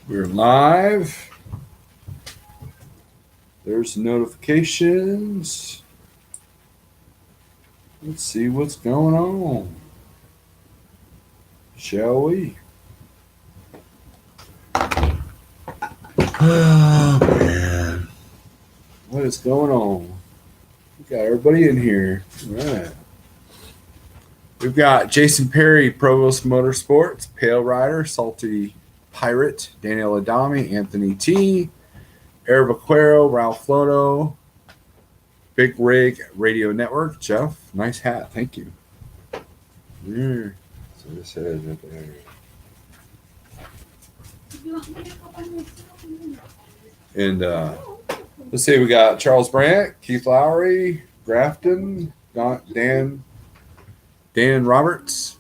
We're live. There's notifications. Let's see what's going on. Shall we? Oh, man. What is going on? We got everybody in here. All right. We've got Jason Perry, Provost Motorsports, Pale Rider, Salty Pirate, Daniel Adami, Anthony T, Eric Vaquero, Ralph Floto, Big Rig Radio Network, Jeff. Nice hat. Thank you. Yeah. So this is right there. And let's see, we got Charles Brandt, Keith Lowry, Grafton, Dan Roberts,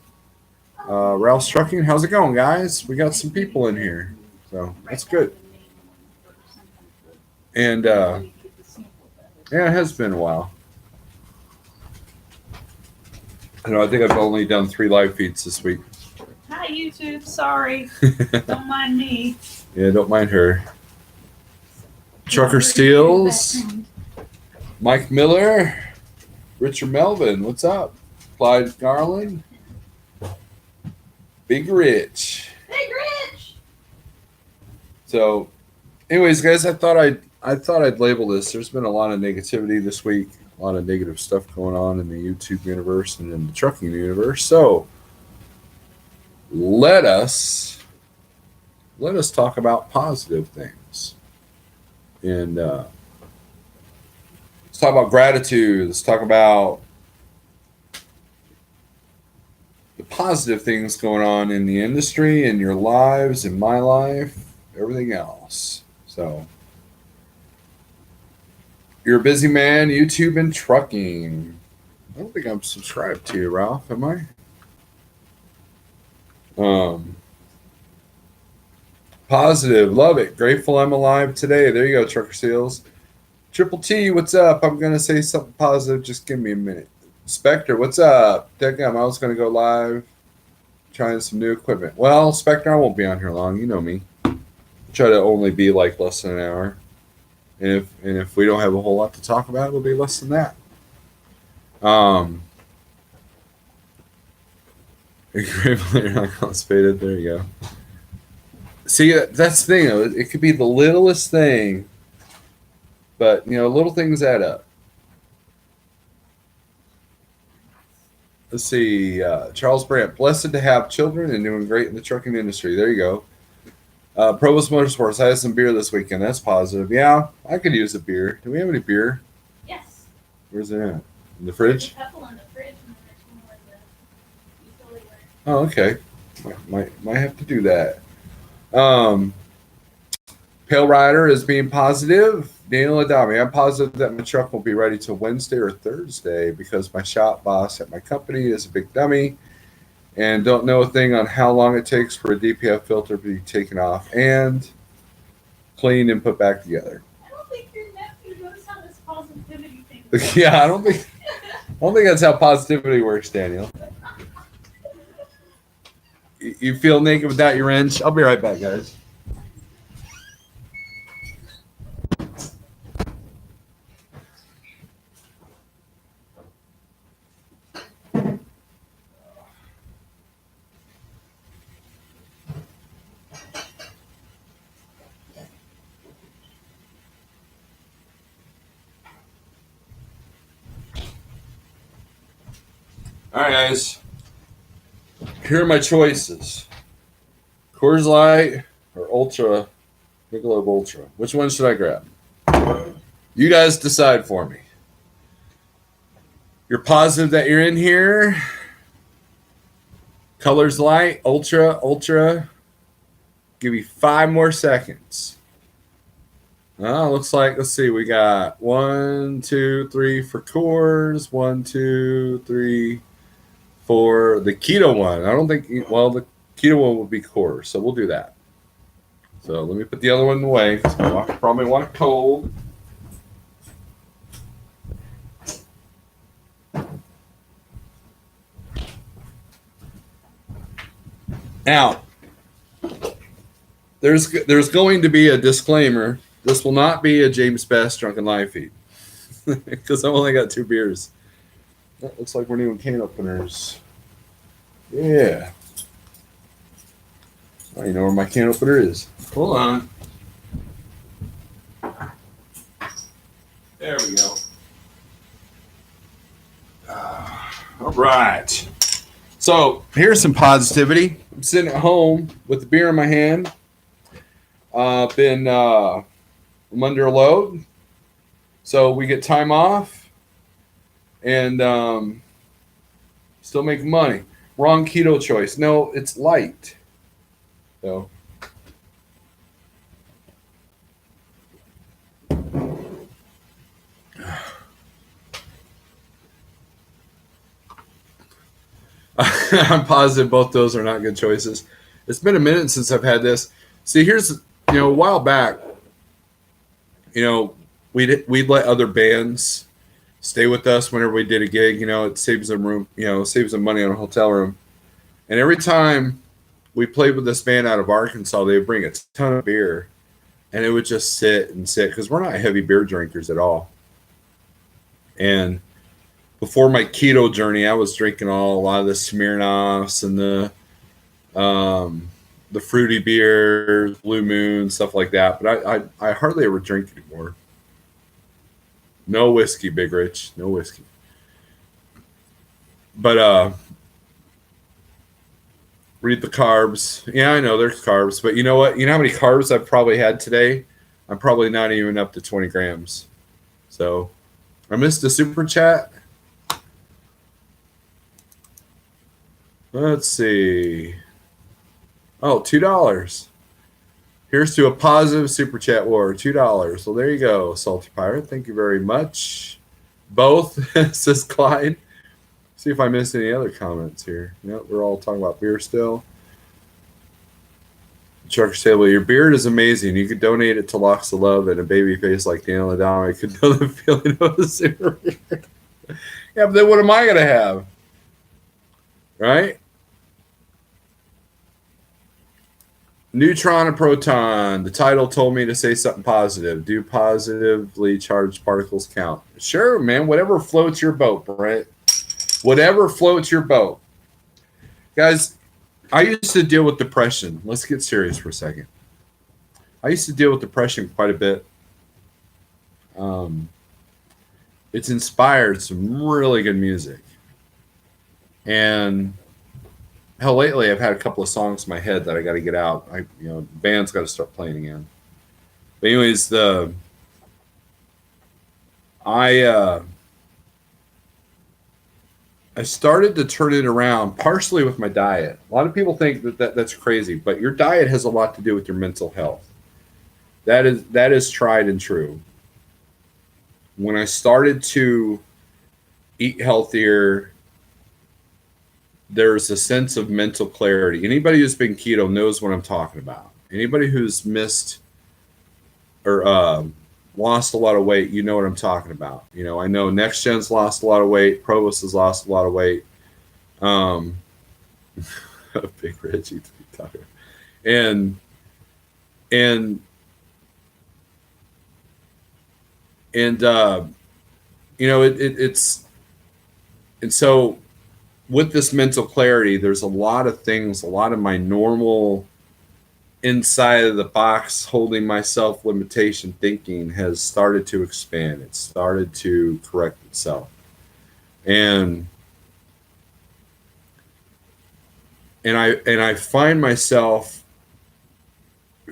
Ralph's Trucking. How's it going, guys? We got some people in here, so that's good. And yeah, it has been a while. I think I've only done 3 live feeds this week. Hi, YouTube. Sorry. Don't mind me. Yeah, don't mind her. Trucker Steels, Mike Miller, Richard Melvin, what's up? Clyde Garland, Big Rich. Big Rich. So, anyways, guys, I thought I'd label this. There's been a lot of negativity this week, a lot of negative stuff going on in the YouTube universe and in the trucking universe. So, let us talk about positive things. And let's talk about gratitude. Let's talk about the positive things going on in the industry, in your lives, in my life, everything else. So, you're a busy man, YouTube and trucking. I don't think I'm subscribed to you, Ralph, am I? Positive, love it. Grateful I'm alive today. There you go, Trucker Seals. Triple T, what's up? I'm going to say something positive. Just give me a minute. Spectre, what's up? Damn, I was going to go live trying some new equipment. Well, Spectre, I won't be on here long. You know me. Try to only be like less than an hour. And if we don't have a whole lot to talk about, it'll be less than that. Faded. There you go. See, that's the thing. It could be the littlest thing, but little things add up. Let's see. Charles Brandt, blessed to have children and doing great in the trucking industry. There you go. Provost Motorsports, I had some beer this weekend. That's positive. Yeah, I could use a beer. Do we have any beer? Yes. Where's it at? In the fridge? There's a couple in the fridge and there's one in the utility room. Oh, okay. Might have to do that. Pale Rider is being positive. Daniel Adami, I'm positive that my truck will be ready till Wednesday or Thursday because my shop boss at my company is a big dummy and don't know a thing on how long it takes for a DPF filter to be taken off and cleaned and put back together. I don't think your nephew knows how this positivity thing works. Yeah, I don't think that's how positivity works, Daniel. You feel naked without your wrench? I'll be right back, guys. All right, guys. Here are my choices. Coors Light or Ultra, Michelob Ultra. Which one should I grab? You guys decide for me. You're positive that you're in here. Colors Light, Ultra. Give you 5 more seconds. Looks like, let's see, we got 1, 2, 3 for Coors, 1, 2, 3 for the keto one. I don't think, the keto one would be Coors, so we'll do that. So let me put the other one away because I probably want it cold. Now, there's going to be a disclaimer. This will not be a James Best drunken live feed because I've only got 2 beers. That looks like we're doing can openers. Yeah. I don't even know where my can opener is. Hold on. There we go. All right. So here's some positivity. I'm sitting at home with the beer in my hand. I'm under a load, so we get time off, and still making money. Wrong keto choice. No, it's light. So. I'm positive both those are not good choices. It's been a minute since I've had this. See, here's, a while back, we'd let other bands stay with us whenever we did a gig. It saves them room, saves them money on a hotel room. And every time we played with this band out of Arkansas, they would bring a ton of beer, and it would just sit and sit because we're not heavy beer drinkers at all. And before my keto journey, I was drinking a lot of the Smirnoffs and the fruity beers, Blue Moon, stuff like that. But I hardly ever drink anymore. No whiskey, Big Rich. No whiskey. But read the carbs. Yeah, I know there's carbs. But you know what? You know how many carbs I've probably had today? I'm probably not even up to 20 grams. So I missed a super chat. Let's see. Oh, $2. Here's to a positive super chat war. $2. Well, there you go, Salty Pirate. Thank you very much. Both, says Clyde. See if I missed any other comments here. Yep, we're all talking about beer still. Truckers say, well, your beard is amazing. You could donate it to Locks of Love, and a baby face like Daniel Adamo could know the feeling of a super beard. Yeah, but then what am I going to have? Right? Neutron and proton. The title told me to say something positive. Do positively charged particles count? Sure, man. Whatever floats your boat, Brent. Whatever floats your boat. Guys, I used to deal with depression. Let's get serious for a second. I used to deal with depression quite a bit. It's inspired some really good music. And hell, lately I've had a couple of songs in my head that I got to get out. Band's got to start playing again. But anyways, I started to turn it around partially with my diet. A lot of people think that's crazy, but your diet has a lot to do with your mental health. That is tried and true. When I started to eat healthier, there's a sense of mental clarity. Anybody who's been keto knows what I'm talking about. Anybody who's missed or lost a lot of weight, you know what I'm talking about. I know Next Gen's lost a lot of weight. Provost has lost a lot of weight. Big Reggie talking. And so with this mental clarity, there's a lot of things, a lot of my normal inside of the box holding myself limitation thinking has started to expand. It's started to correct itself. And I find myself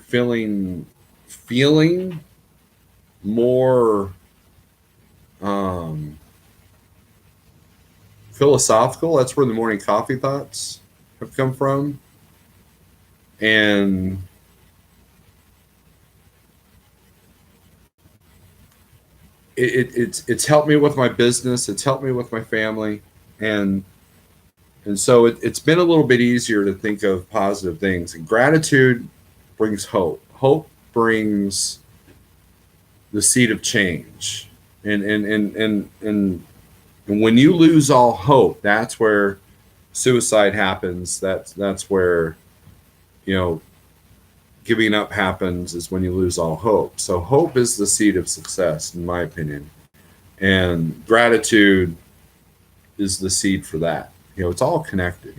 feeling more philosophical. That's where the morning coffee thoughts have come from. And it's helped me with my business. It's helped me with my family. And so it's been a little bit easier to think of positive things. And gratitude brings hope. Hope brings the seed of change. And when you lose all hope, that's where suicide happens. That's where, giving up happens is when you lose all hope. So hope is the seed of success, in my opinion. And gratitude is the seed for that. It's all connected,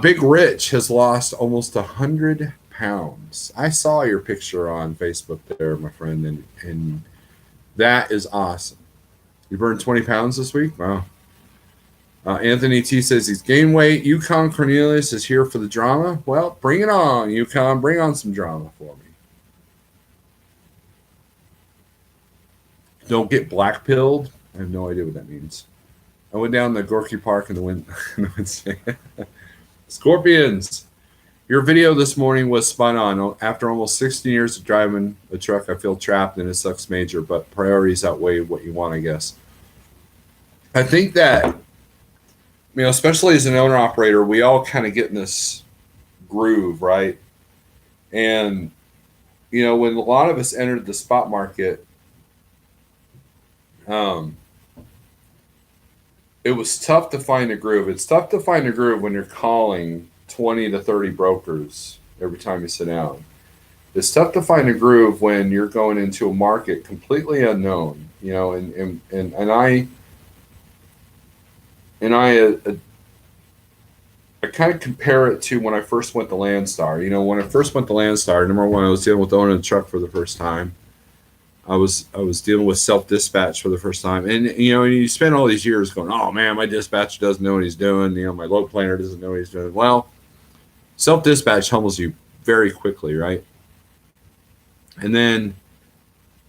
Big Rich has lost almost 100 pounds. I saw your picture on Facebook there, my friend, and that is awesome. You burned 20 pounds this week? Wow. Anthony T says he's gained weight. Yukon Cornelius is here for the drama. Well, bring it on, Yukon. Bring on some drama for me. Don't get black pilled. I have no idea what that means. I went down the Gorky Park in the wind. Scorpions. Your video this morning was spot on. After almost 16 years of driving a truck, I feel trapped and it sucks major, but priorities outweigh what you want, I guess. I think that, especially as an owner operator, we all kind of get in this groove, right? And, when a lot of us entered the spot market, it was tough to find a groove. It's tough to find a groove when you're calling 20 to 30 brokers every time you sit down. It's tough to find a groove when you're going into a market completely unknown, I kind of compare it to when I first went to Landstar. When I first went to Landstar, number one, I was dealing with owning a truck for the first time. I was dealing with self-dispatch for the first time. And, you spend all these years going, oh, man, my dispatcher doesn't know what he's doing. My load planner doesn't know what he's doing. Well, self-dispatch humbles you very quickly, right? And then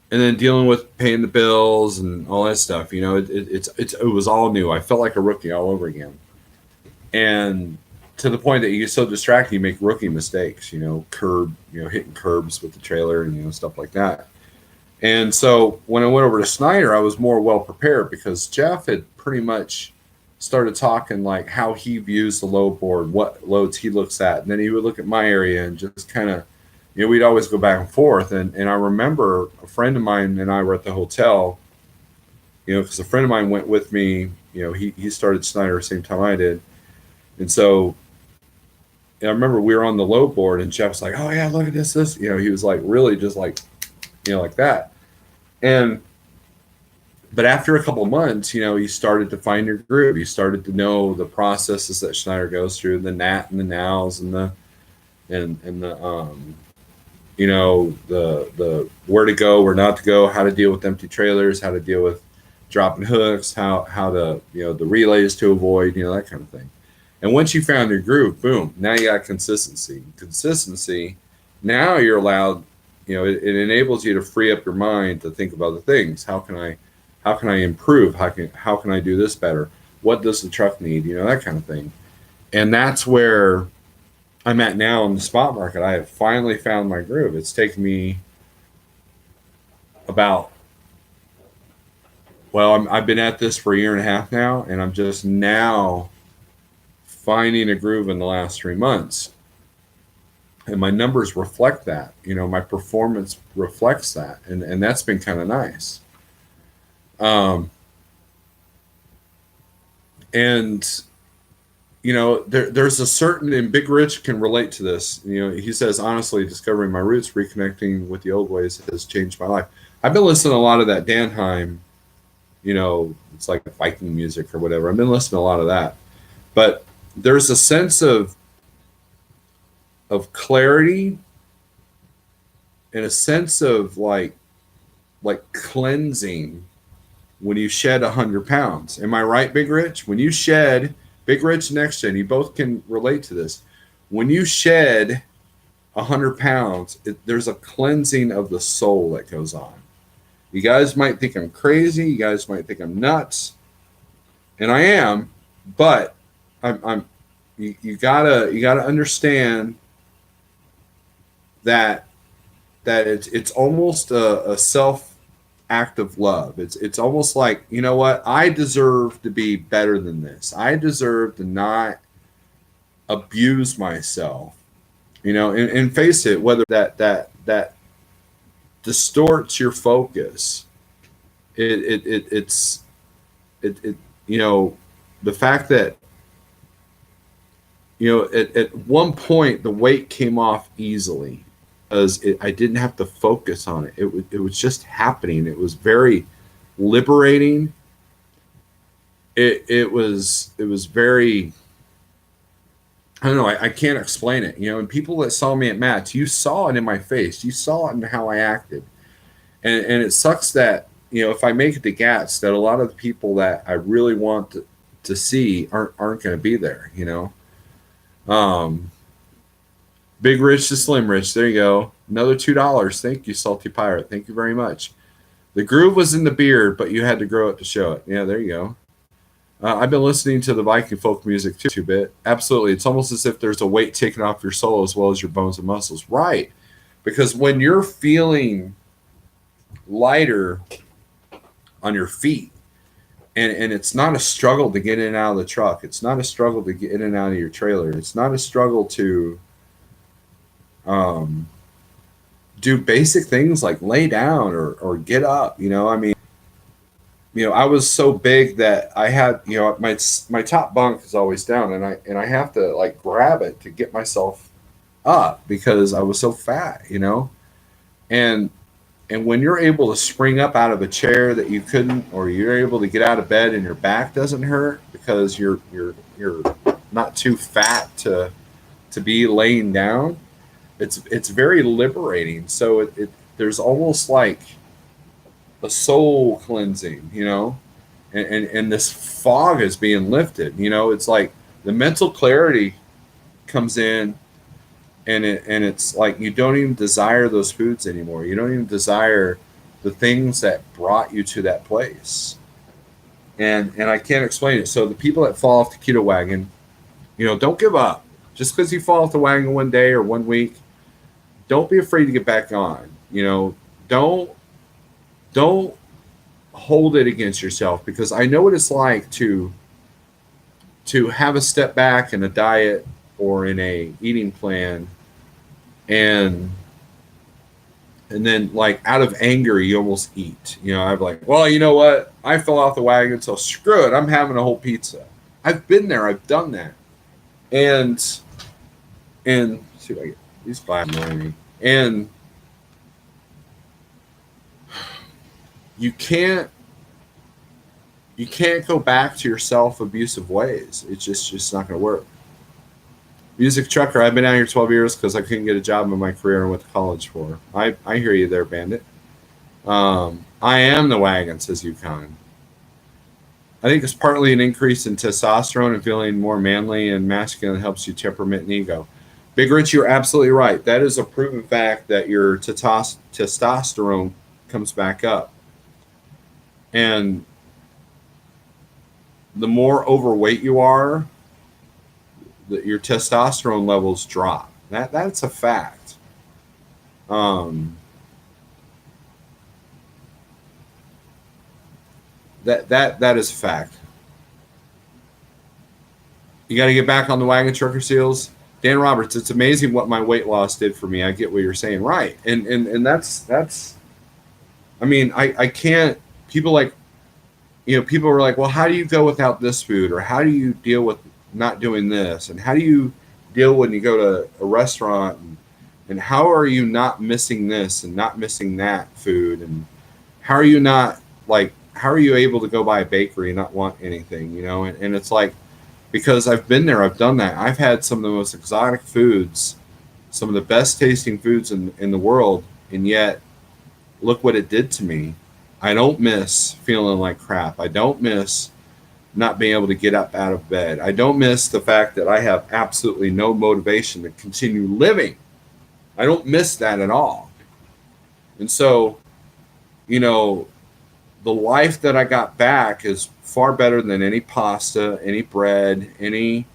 dealing with paying the bills and all that stuff, it was all new. I felt like a rookie all over again. And to the point that you get so distracted, you make rookie mistakes, hitting curbs with the trailer and, stuff like that. And so when I went over to Snyder, I was more well prepared because Jeff had pretty much started talking like how he views the load board, what loads he looks at. And then he would look at my area and just kind of, we'd always go back and forth. And I remember a friend of mine and I were at the hotel, because a friend of mine went with me, he started Snyder the same time I did. And so I remember we were on the load board and Jeff was like, oh yeah, look at this. He was like really just like, like that. But after a couple of months, he started to find your groove. He started to know the processes that Schneider goes through, the NAT and the nows and the where to go, where not to go, how to deal with empty trailers, how to deal with dropping hooks, how to, the relays to avoid, that kind of thing. And once you found your groove, boom, now you got consistency. Now you're allowed, it enables you to free up your mind to think of other things. How can I improve? How can I do this better? What does the truck need? That kind of thing. And that's where I'm at now in the spot market. I have finally found my groove. It's taken me I've been at this for a year and a half now, and I'm just now finding a groove in the last 3 months. And my numbers reflect that. My performance reflects that. And that's been kind of nice. There's a certain, and Big Rich can relate to this. He says, honestly, discovering my roots, reconnecting with the old ways has changed my life. I've been listening to a lot of that Danheim, it's like Viking music or whatever. I've been listening to a lot of that. But there's a sense of clarity and a sense of like cleansing when you shed 100 pounds. Am I right, Big Rich? When you shed, Big Rich, Next Gen, you both can relate to this. When you shed 100 pounds, there's a cleansing of the soul that goes on. You guys might think I'm crazy. You guys might think I'm nuts, and I am. But you gotta understand that it's almost a self act of love. It's almost like, what, I deserve to be better than this. I deserve to not abuse myself, and face it, whether that distorts your focus. The fact that at one point the weight came off easily because I didn't have to focus on it. It was just happening. It was very liberating. It was very, I don't know. I can't explain it. And people that saw me at Matt's, you saw it in my face. You saw it in how I acted. And it sucks that, if I make it to Gats, that a lot of the people that I really want to see aren't going to be there. Um, Big Rich to Slim Rich. There you go. Another $2. Thank you, Salty Pirate. Thank you very much. The groove was in the beard, but you had to grow it to show it. Yeah, there you go. I've been listening to the Viking folk music too, a bit. Absolutely. It's almost as if there's a weight taken off your soul as well as your bones and muscles. Right. Because when you're feeling lighter on your feet, and it's not a struggle to get in and out of the truck. It's not a struggle to get in and out of your trailer. It's not a struggle to do basic things like lay down or get up. I was so big that I had, my top bunk is always down, and I have to like grab it to get myself up because I was so fat, and when you're able to spring up out of a chair that you couldn't, or you're able to get out of bed and your back doesn't hurt because you're not too fat to be laying down, it's very liberating. So there's almost like a soul cleansing, and this fog is being lifted. It's like the mental clarity comes in, and it's like you don't even desire those foods anymore. You don't even desire the things that brought you to that place. And I can't explain it. So the people that fall off the keto wagon, don't give up. Just because you fall off the wagon one day or 1 week, don't be afraid to get back on. Don't hold it against yourself, because I know what it's like to have a step back in a diet or in a eating plan, and then like out of anger you almost eat. I'm like, well, you know what? I fell off the wagon, so screw it. I'm having a whole pizza. I've been there. I've done that. And see if I get these five annoying me. And you can't go back to your self-abusive ways. It's just not going to work. Music trucker, I've been out here 12 years because I couldn't get a job in my career and went to college for. I hear you there, Bandit. I am the wagon, says Yukon. I think it's partly an increase in testosterone and feeling more manly and masculine helps you temperament and ego. Big Rich, you're absolutely right. That is a proven fact that your testosterone comes back up. And the more overweight you are, your testosterone levels drop. That's a fact. That is a fact. You got to get back on the wagon, trucker seals. Dan Roberts, it's amazing what my weight loss did for me. I get what you're saying, right? And that's. I mean, I can't. People people were like, well, how do you go without this food, or how do you deal with not doing this, and how do you deal when you go to a restaurant, and how are you not missing this and not missing that food, and how are you not how are you able to go by a bakery and not want anything, and it's like, because I've been there, I've done that. I've had some of the most exotic foods, some of the best tasting foods in the world, and yet look what it did to me. I don't miss feeling like crap. I don't miss not being able to get up out of bed. I don't miss the fact that I have absolutely no motivation to continue living. I don't miss that at all. And so, the life that I got back is far better than any pasta, any bread, any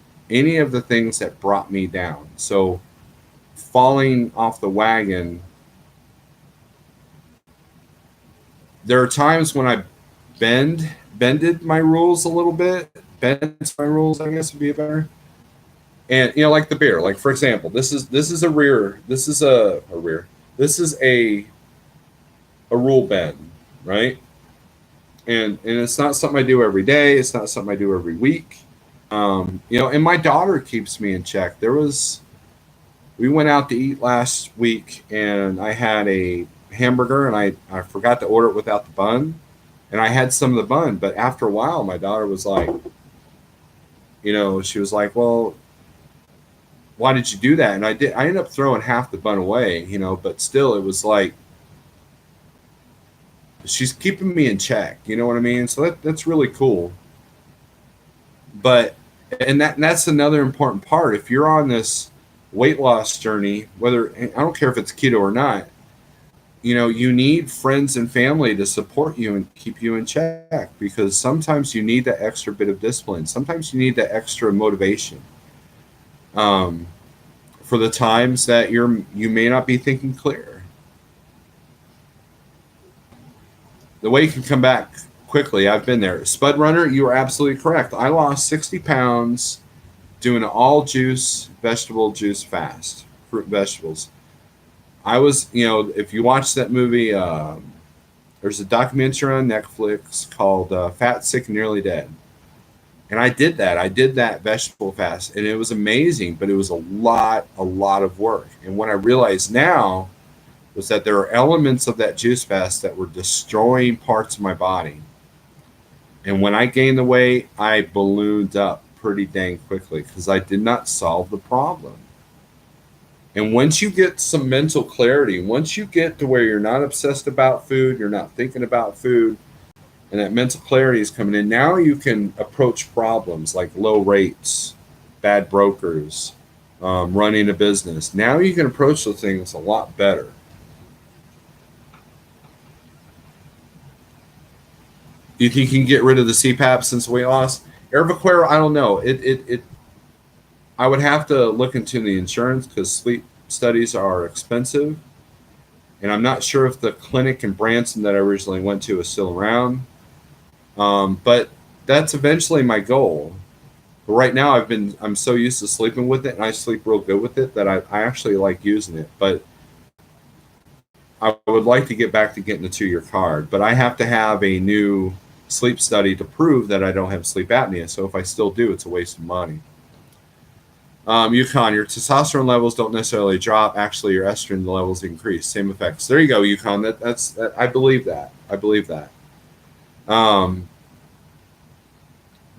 of the things that brought me down. So falling off the wagon, there are times when I bended my rules a little bit. Bent my rules, I guess would be better. And like the beer. Like, for example, this is a rear. This is a rear. This is a rule bend, right? And it's not something I do every day. It's not something I do every week. And my daughter keeps me in check. We went out to eat last week and I had a hamburger and I forgot to order it without the bun. And I had some of the bun, but after a while, my daughter was like, she was like, well, why did you do that? And I ended up throwing half the bun away, but still it was like, she's keeping me in check. You know what I mean? So that's really cool. But, and that's another important part. If you're on this weight loss journey, whether, I don't care if it's keto or not, you need friends and family to support you and keep you in check, because sometimes you need that extra bit of discipline. Sometimes you need that extra motivation, for the times that you may not be thinking clear. The way you can come back quickly, I've been there. Spud Runner, you are absolutely correct. I lost 60 pounds doing an all juice, vegetable juice fast, fruit and vegetables. I was, if you watch that movie, there's a documentary on Netflix called Fat, Sick, and Nearly Dead. And I did that. I did that vegetable fast, and it was amazing, but it was a lot of work. And what I realized now was that there are elements of that juice fast that were destroying parts of my body. And when I gained the weight, I ballooned up pretty dang quickly because I did not solve the problem. And once you get some mental clarity, once you get to where you're not obsessed about food, you're not thinking about food, and that mental clarity is coming in, now you can approach problems like low rates, bad brokers, running a business. Now you can approach those things a lot better. Do you think you can get rid of the CPAP since weight loss? Airvaquera, I don't know. I would have to look into the insurance because sleep studies are expensive. And I'm not sure if the clinic in Branson that I originally went to is still around. But that's eventually my goal. But right now I'm so used to sleeping with it, and I sleep real good with it, that I actually like using it. But I would like to get back to getting a 2-year card, but I have to have a new sleep study to prove that I don't have sleep apnea. So if I still do, it's a waste of money. Yukon, your testosterone levels don't necessarily drop. Actually, your estrogen levels increase. Same effects. There you go, Yukon. That's I believe that. I believe that.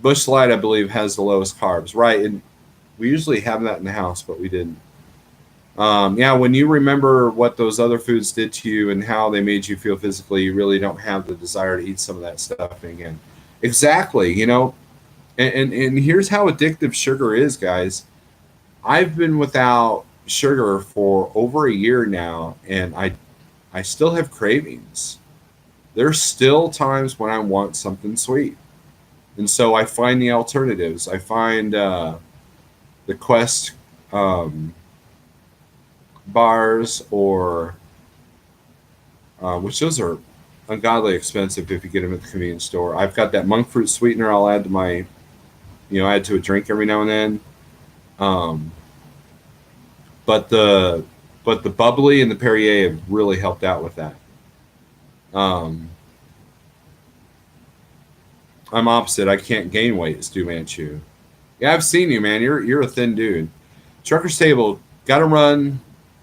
Bush Light, I believe, has the lowest carbs. Right, and we usually have that in the house, but we didn't. Yeah, when you remember what those other foods did to you and how they made you feel physically, you really don't have the desire to eat some of that stuff again. Exactly, and here's how addictive sugar is, guys. I've been without sugar for over a year now, and I still have cravings. There's still times when I want something sweet, and so I find the alternatives. I find the Quest bars, or which those are ungodly expensive if you get them at the convenience store. I've got that monk fruit sweetener I'll add to my, add to a drink every now and then. Um, but the bubbly and the Perrier have really helped out with that. Um, I'm opposite. I can't gain weight as Stu Manchu. Yeah, I've seen you, man. You're a thin dude. Trucker's Table, got to run.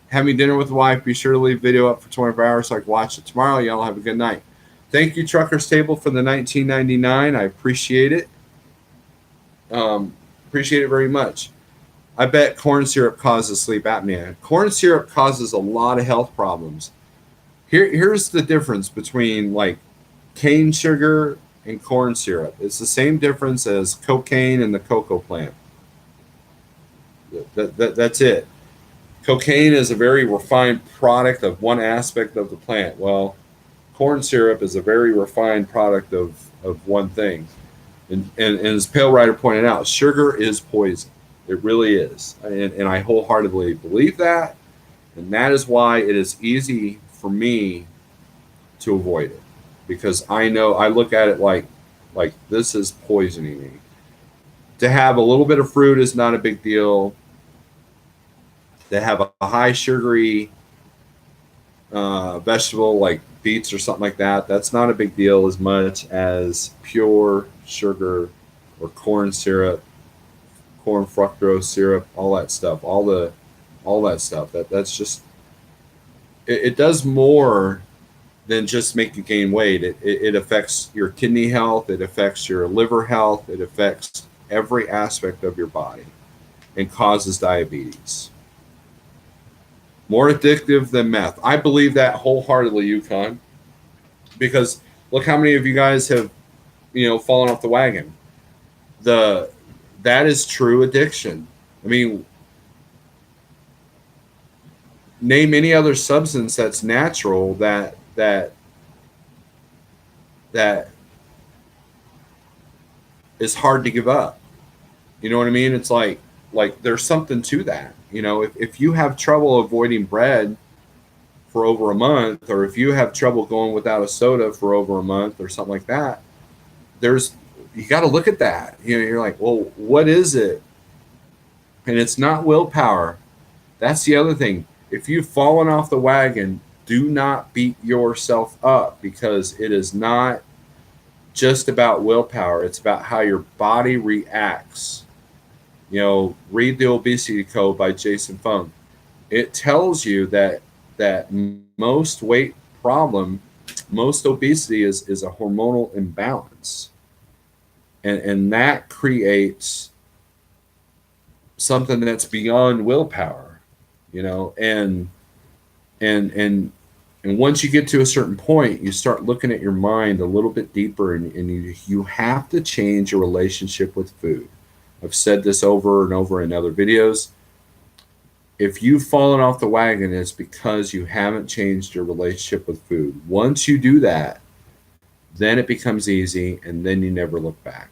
Having dinner with the wife. Be sure to leave video up for 24 hours so I can watch it tomorrow. Y'all have a good night. Thank you, Trucker's Table, for the $19.99. I appreciate it. Appreciate it very much. I bet corn syrup causes sleep apnea. Corn syrup causes a lot of health problems. Here's the difference between like cane sugar and corn syrup. It's the same difference as cocaine and the cocoa plant. That's it. Cocaine is a very refined product of one aspect of the plant. Well, corn syrup is a very refined product of one thing. And as Pale Rider pointed out, sugar is poison. It really is. And I wholeheartedly believe that. And that is why it is easy for me to avoid it. Because I know, I look at it like this is poisoning me. To have a little bit of fruit is not a big deal. To have a high sugary vegetable like beets or something like that, that's not a big deal as much as pure sugar or corn syrup corn fructose syrup, all that stuff, all that stuff. That's just it does more than just make you gain weight. It affects your kidney health. It affects your liver health. It affects every aspect of your body and causes diabetes. More addictive than meth. I believe that wholeheartedly, Yukon, because look how many of you guys have, fallen off the wagon. That is true addiction. I mean, name any other substance that's natural that is hard to give up. You know what I mean? It's like there's something to that. If you have trouble avoiding bread for over a month, or if you have trouble going without a soda for over a month or something like that, you got to look at that. You're like, well, what is it? And it's not willpower. That's the other thing. If you've fallen off the wagon, do not beat yourself up, because it is not just about willpower. It's about how your body reacts. Read The Obesity Code by Jason Fung. It tells you that most weight problem, most obesity is a hormonal imbalance. And that creates something that's beyond willpower, and once you get to a certain point, you start looking at your mind a little bit deeper, and you have to change your relationship with food. I've said this over and over in other videos. If you've fallen off the wagon, it's because you haven't changed your relationship with food. Once you do that, then it becomes easy, and then you never look back.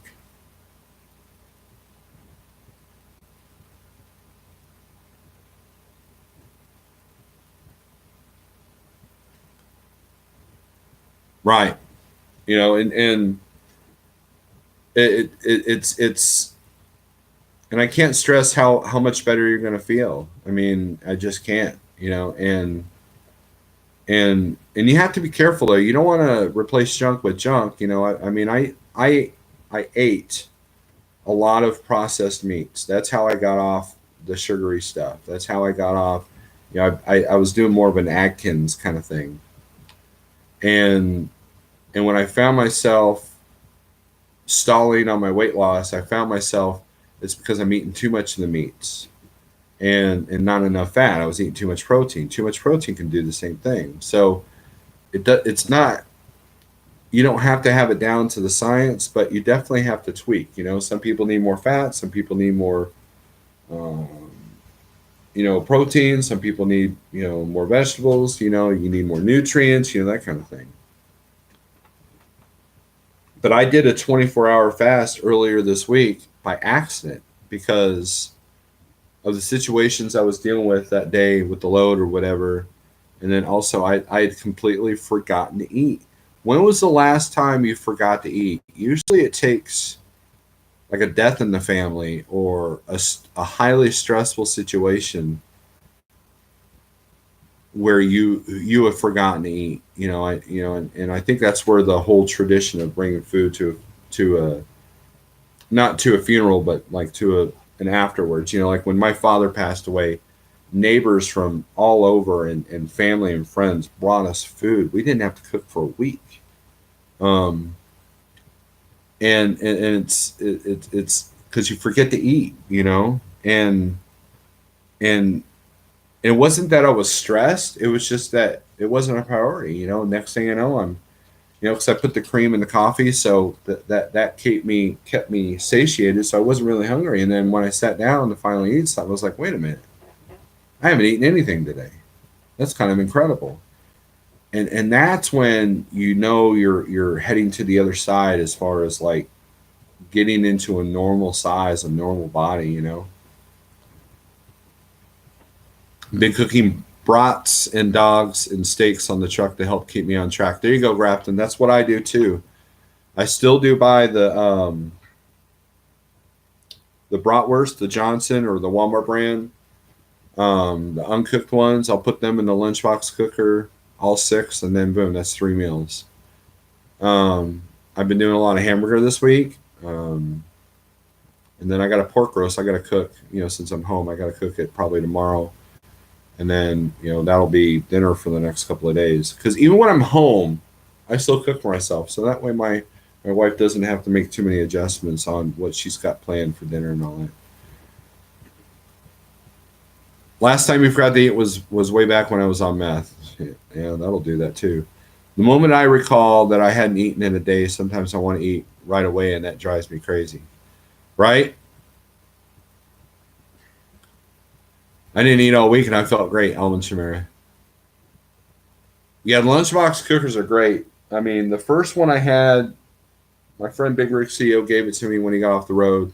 Right. And it's and I can't stress how much better you're going to feel. I mean, I just can't, and you have to be careful though. You don't want to replace junk with junk. I mean, I ate a lot of processed meats. That's how I got off the sugary stuff. That's how I got off. I was doing more of an Atkins kind of thing. And when I found myself stalling on my weight loss, I found myself, it's because I'm eating too much of the meats and not enough fat. I was eating too much protein. Too much protein can do the same thing. So it's not, you don't have to have it down to the science, but you definitely have to tweak. Some people need more fat. Some people need more, protein. Some people need, more vegetables. You need more nutrients, that kind of thing. But I did a 24-hour fast earlier this week by accident because of the situations I was dealing with that day with the load or whatever. And then also I had completely forgotten to eat. When was the last time you forgot to eat? Usually it takes like a death in the family or a highly stressful situation where you have forgotten to eat, and I think that's where the whole tradition of bringing food to a, not to a funeral, but like to an afterwards, like when my father passed away, neighbors from all over and family and friends brought us food. We didn't have to cook for a week. And it's because you forget to eat, and it wasn't that I was stressed. It was just that it wasn't a priority. Next thing I know, I'm, because I put the cream in the coffee, so that kept me satiated. So I wasn't really hungry. And then when I sat down to finally eat something, I was like, wait a minute, I haven't eaten anything today. That's kind of incredible. And that's when you're heading to the other side as far as like getting into a normal size, a normal body. Been cooking brats and dogs and steaks on the truck to help keep me on track. There you go, Grafton. That's what I do too. I still do buy the bratwurst, the Johnson or the Walmart brand, the uncooked ones. I'll put them in the lunchbox cooker, all 6, and then boom, that's 3 meals. I've been doing a lot of hamburger this week. And then I got a pork roast I got to cook, since I'm home. I got to cook it probably tomorrow. And then, that'll be dinner for the next couple of days. Because even when I'm home, I still cook for myself. So that way my wife doesn't have to make too many adjustments on what she's got planned for dinner and all that. Last time we forgot to eat was way back when I was on meth. Yeah, that'll do that too. The moment I recall that I hadn't eaten in a day, sometimes I want to eat right away, and that drives me crazy. Right? I didn't eat all week, and I felt great. Almond Chimera. Yeah, the lunchbox cookers are great. I mean, the first one I had, my friend Big Rick CEO gave it to me when he got off the road,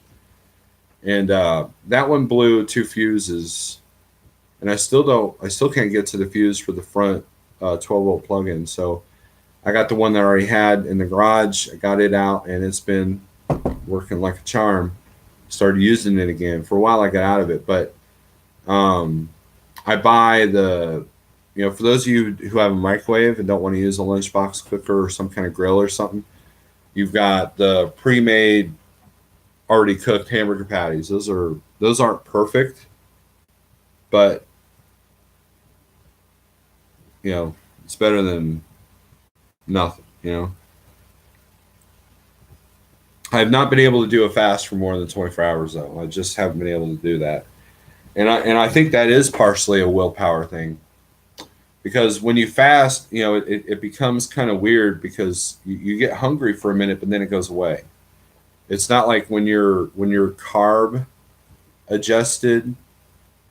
and that one blew two fuses, and I still can't get to the fuse for the front 12-volt plug-in. So I got the one that I already had in the garage. I got it out, and it's been working like a charm. Started using it again. For a while, I got out of it, but I buy for those of you who have a microwave and don't want to use a lunchbox cooker or some kind of grill or something, you've got the pre-made, already cooked hamburger patties. Those aren't perfect, but it's better than nothing. I have not been able to do a fast for more than 24 hours though. I just haven't been able to do that. And I think that is partially a willpower thing, because when you fast, it becomes kind of weird because you get hungry for a minute, but then it goes away. It's not like when you're carb adjusted,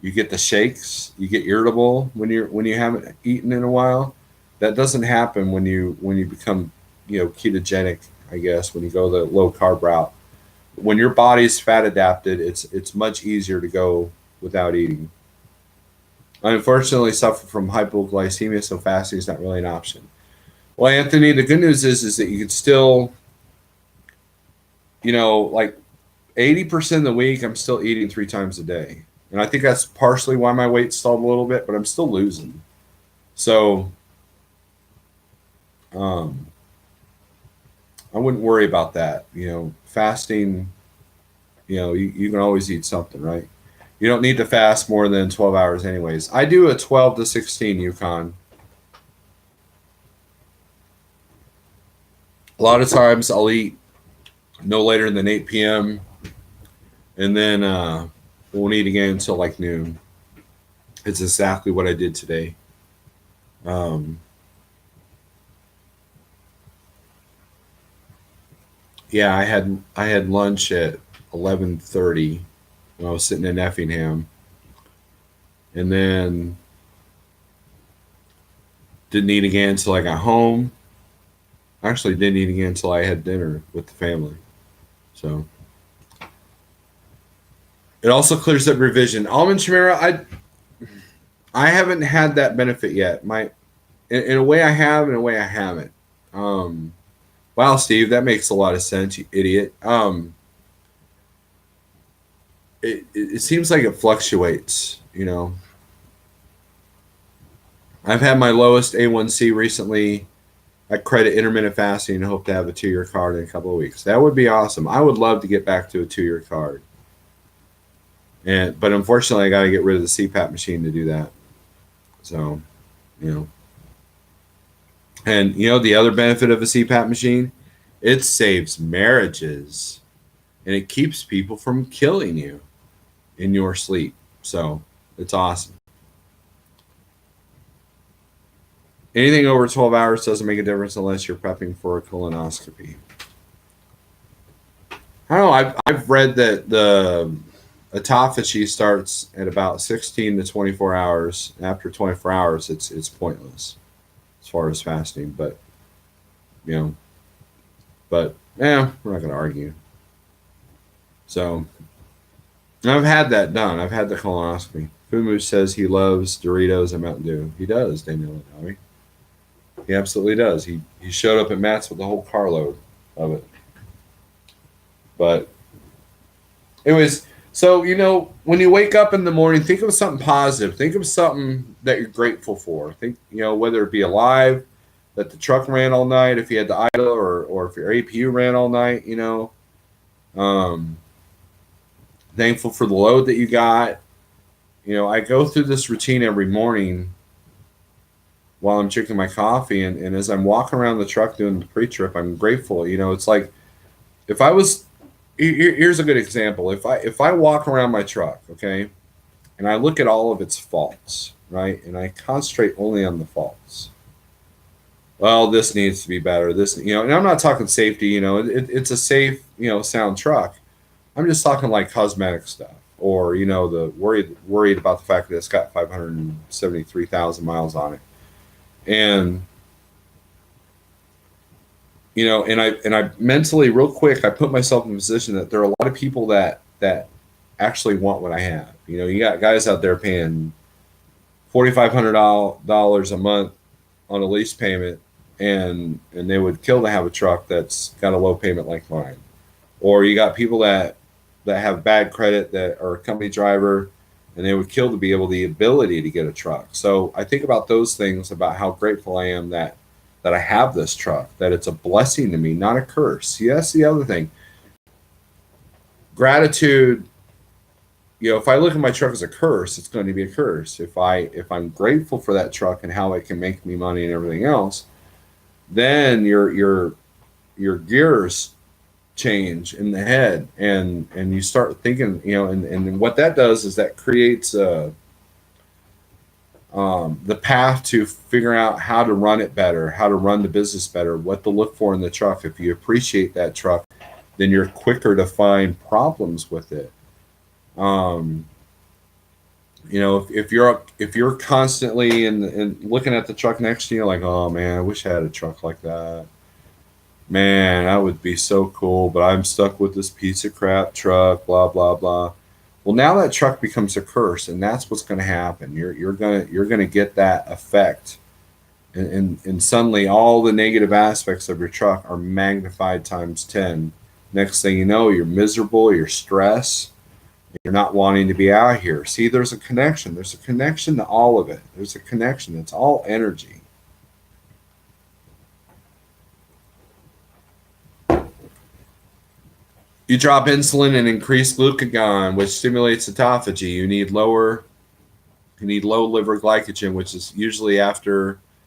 you get the shakes, you get irritable when you haven't eaten in a while. That doesn't happen when you become ketogenic, I guess, when you go the low carb route. When your body's fat adapted, it's much easier to go without eating. I unfortunately suffer from hypoglycemia, so fasting is not really an option. Well, Anthony, the good news is that you could still, like 80% of the week, I'm still eating 3 times a day. And I think that's partially why my weight stalled a little bit, but I'm still losing. So I wouldn't worry about that. Fasting, you can always eat something, right? You don't need to fast more than 12 hours anyways. I do a 12 to 16 Yukon. A lot of times I'll eat no later than 8 p.m. and then won't eat again until like noon. It's exactly what I did today. Yeah, I had lunch at 11:30 when I was sitting in Effingham, and then didn't eat again until I got home. Actually, didn't eat again until I had dinner with the family. So it also clears up revision. Almond Chimera, I haven't had that benefit yet. In a way I have, in a way I haven't. Wow, Steve, that makes a lot of sense, you idiot. It seems like it fluctuates. I've had my lowest A1C recently. I credit intermittent fasting and hope to have a 2-year card in a couple of weeks. That would be awesome. I would love to get back to a 2-year card. But unfortunately, I got to get rid of the CPAP machine to do that. So, and the other benefit of a CPAP machine, it saves marriages, and it keeps people from killing you in your sleep. So it's awesome. Anything over 12 hours doesn't make a difference unless you're prepping for a colonoscopy. I don't know. I've read that the autophagy starts at about 16 to 24 hours. After 24 hours, it's pointless as far as fasting. But we're not going to argue. So I've had that done. I've had the colonoscopy. Fumu says he loves Doritos and Mountain Dew. He does, Daniel Ladawi. He absolutely does. He showed up at Matt's with a whole carload of it. But anyways, so when you wake up in the morning, think of something positive. Think of something that you're grateful for. Think, whether it be alive, that the truck ran all night, if you had the idle, or if your APU ran all night, thankful for the load that you got. You know, I go through this routine every morning while I'm drinking my coffee, and as I'm walking around the truck doing the pre-trip, I'm grateful. You know, it's like if I was here's a good example. If I walk around my truck, okay, and I look at all of its faults, right, and I concentrate only on the faults. Well, this needs to be better. This, you know, and I'm not talking safety. You know, it's a safe, you know, sound truck. I'm just talking like cosmetic stuff, or you know, the worried about the fact that it's got 573,000 miles on it, and you know, and I mentally, real quick, I put myself in a position that there are a lot of people that actually want what I have. You know, you got guys out there paying $4,500 a month on a lease payment, and they would kill to have a truck that's got a low payment like mine. Or you got people that have bad credit that are a company driver, and they would kill to be able the ability to get a truck. So I think about those things, about how grateful I am that I have this truck, that it's a blessing to me, not a curse. See, that's the other thing. Gratitude, you know, if I look at my truck as a curse, it's going to be a curse. If I'm grateful for that truck and how it can make me money and everything else, then your gears change in the head, and you start thinking, you know, and what that does is that creates the path to figure out how to run it better, how to run the business better, what to look for in the truck. If you appreciate that truck, then you're quicker to find problems with it. Um, you know, if you're constantly in looking at the truck next to you, like, oh man, I wish I had a truck like that. Man, that would be so cool, but I'm stuck with this piece of crap truck, blah blah blah. Well, now that truck becomes a curse, and that's what's going to happen. You're gonna get that effect, and suddenly all the negative aspects of your truck are magnified times 10. Next thing you know, you're miserable, you're stressed, you're not wanting to be out here. See, there's a connection. There's a connection to all of it. There's a connection. It's all energy. You drop insulin and increase glucagon, which stimulates autophagy. You need low liver glycogen, which is usually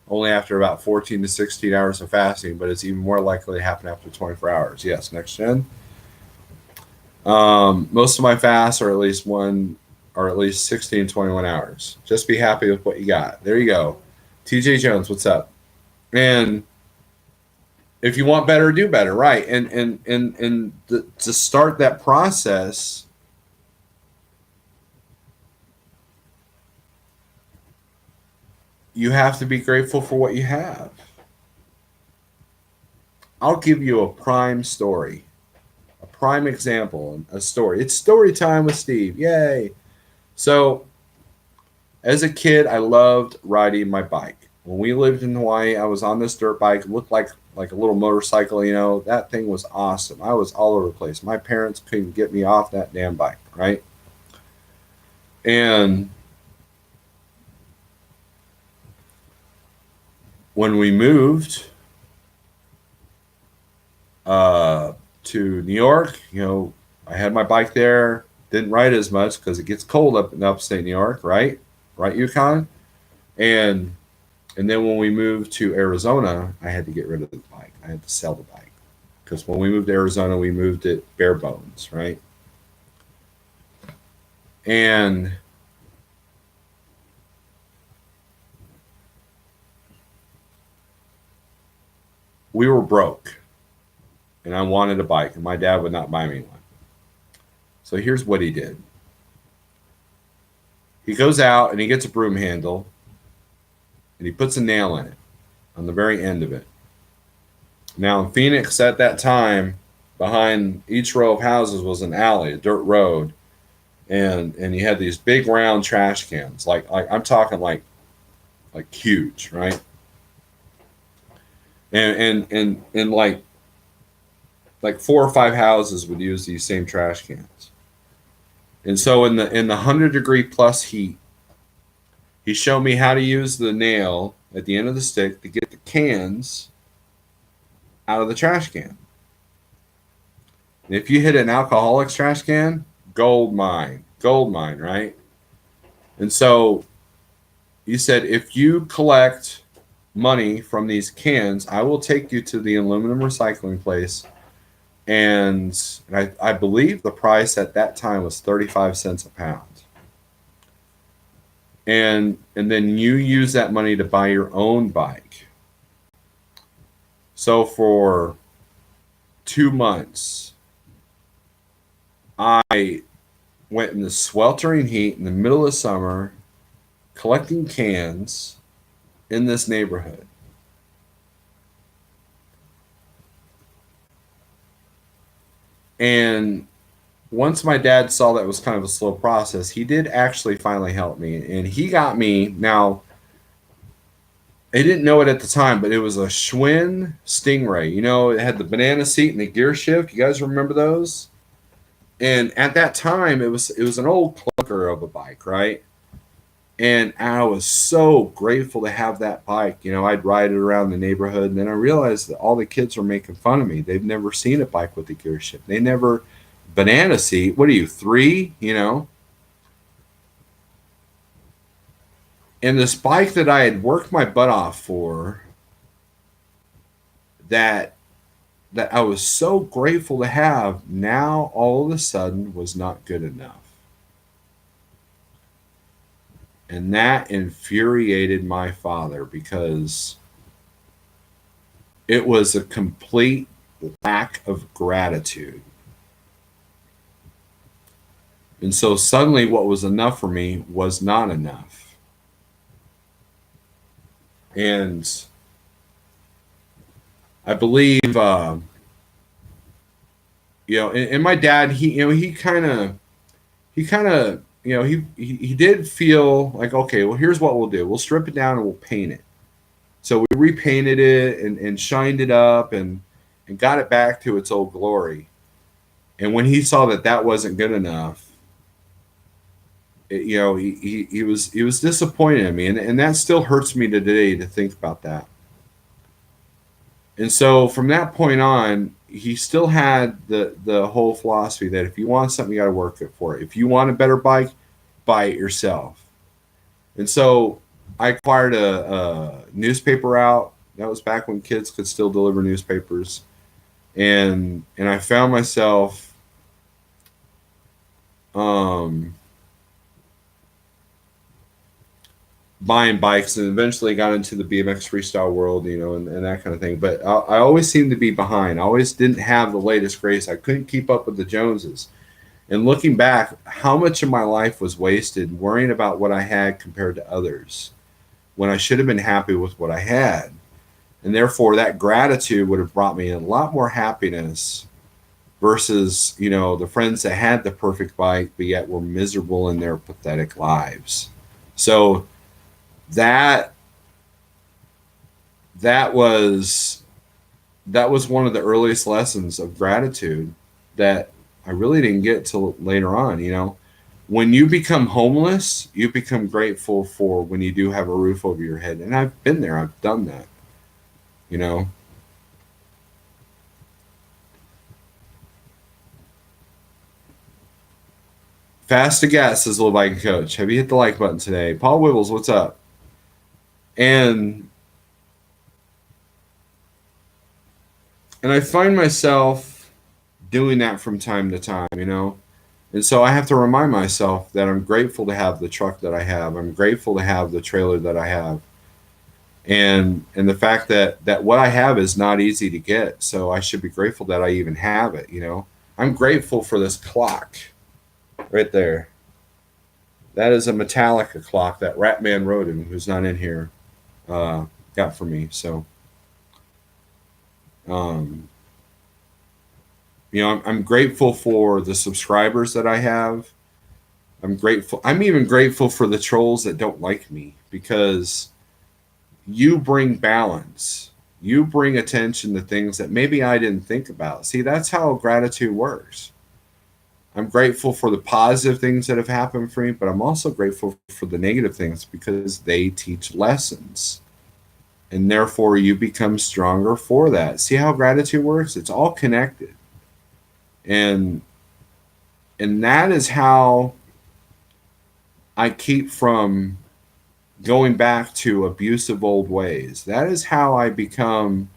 only after about 14 to 16 hours of fasting, but it's even more likely to happen after 24 hours. Yes, next gen. Most of my fasts are at least 16 to 21 hours. Just be happy with what you got. There you go. TJ Jones, what's up? And if you want better, do better, right? To start that process, you have to be grateful for what you have. I'll give you a prime story, a prime example, a story. It's story time with Steve. Yay! So, as a kid, I loved riding my bike. When we lived in Hawaii, I was on this dirt bike. It looked like a little motorcycle, you know. That thing was awesome. I was all over the place. My parents couldn't get me off that damn bike, right? And when we moved to New York, you know, I had my bike there. Didn't ride as much because it gets cold up in upstate New York, right? Right, Yukon? And then when we moved to Arizona, I had to get rid of the bike. I had to sell the bike because when we moved to Arizona, we moved it bare bones, right? And we were broke, and I wanted a bike, and my dad would not buy me one. So here's what he did. He goes out and he gets a broom handle, and he puts a nail in it on the very end of it. Now in Phoenix at that time, behind each row of houses was an alley, a dirt road, and you had these big round trash cans, like I'm talking like huge, right? And like 4 or 5 houses would use these same trash cans. And so in the 100-degree plus heat, he showed me how to use the nail at the end of the stick to get the cans out of the trash can. And if you hit an alcoholic's trash can, gold mine, right? And so you said, if you collect money from these cans, I will take you to the aluminum recycling place. And I believe the price at that time was 35 cents a pound. And then you use that money to buy your own bike. So for 2 months, I went in the sweltering heat in the middle of summer collecting cans in this neighborhood. And once my dad saw that it was kind of a slow process, he did actually finally help me. And he got me, now, I didn't know it at the time, but it was a Schwinn Stingray. You know, it had the banana seat and the gear shift. You guys remember those? And at that time, it was an old clunker of a bike, right? And I was so grateful to have that bike. You know, I'd ride it around the neighborhood, and then I realized that all the kids were making fun of me. They've never seen a bike with a gear shift. They never banana seat. What are you, 3? You know? And this bike that I had worked my butt off for, that I was so grateful to have, now all of a sudden was not good enough. And that infuriated my father, because it was a complete lack of gratitude. And so suddenly what was enough for me was not enough. And I believe, you know, and my dad, he kind of, you know, he did feel like, okay, well, here's what we'll do. We'll strip it down and we'll paint it. So we repainted it and shined it up and got it back to its old glory. And when he saw that that wasn't good enough, you know, he was disappointed in me, and that still hurts me today to think about that. And so from that point on, he still had the whole philosophy that if you want something, you got to work it for it. If you want a better bike, buy it yourself. And so I acquired a newspaper route. That was back when kids could still deliver newspapers, and I found myself buying bikes, and eventually got into the BMX freestyle world, you know, and that kind of thing. But I always seemed to be behind. I always didn't have the latest grace. I couldn't keep up with the Joneses. And looking back, how much of my life was wasted worrying about what I had compared to others, when I should have been happy with what I had. And therefore, that gratitude would have brought me a lot more happiness versus, you know, the friends that had the perfect bike, but yet were miserable in their pathetic lives. So that was one of the earliest lessons of gratitude that I really didn't get till later on. You know, when you become homeless, you become grateful for when you do have a roof over your head. And I've been there, I've done that, you know. Fast to gas, says Little Bike Coach. Have you hit the like button today? Paul Wibbles, what's up? And I find myself doing that from time to time, you know. And so I have to remind myself that I'm grateful to have the truck that I have. I'm grateful to have the trailer that I have. And the fact that what I have is not easy to get, so I should be grateful that I even have it, you know. I'm grateful for this clock right there. That is a Metallica clock that Ratman Roden, who's not in here, got for me. So, you know, I'm grateful for the subscribers that I have. I'm grateful. I'm even grateful for the trolls that don't like me, because you bring balance. You bring attention to things that maybe I didn't think about. See, that's how gratitude works. I'm grateful for the positive things that have happened for me, but I'm also grateful for the negative things, because they teach lessons. And therefore, you become stronger for that. See how gratitude works? It's all connected. And And that is how I keep from going back to abusive old ways. That is how I become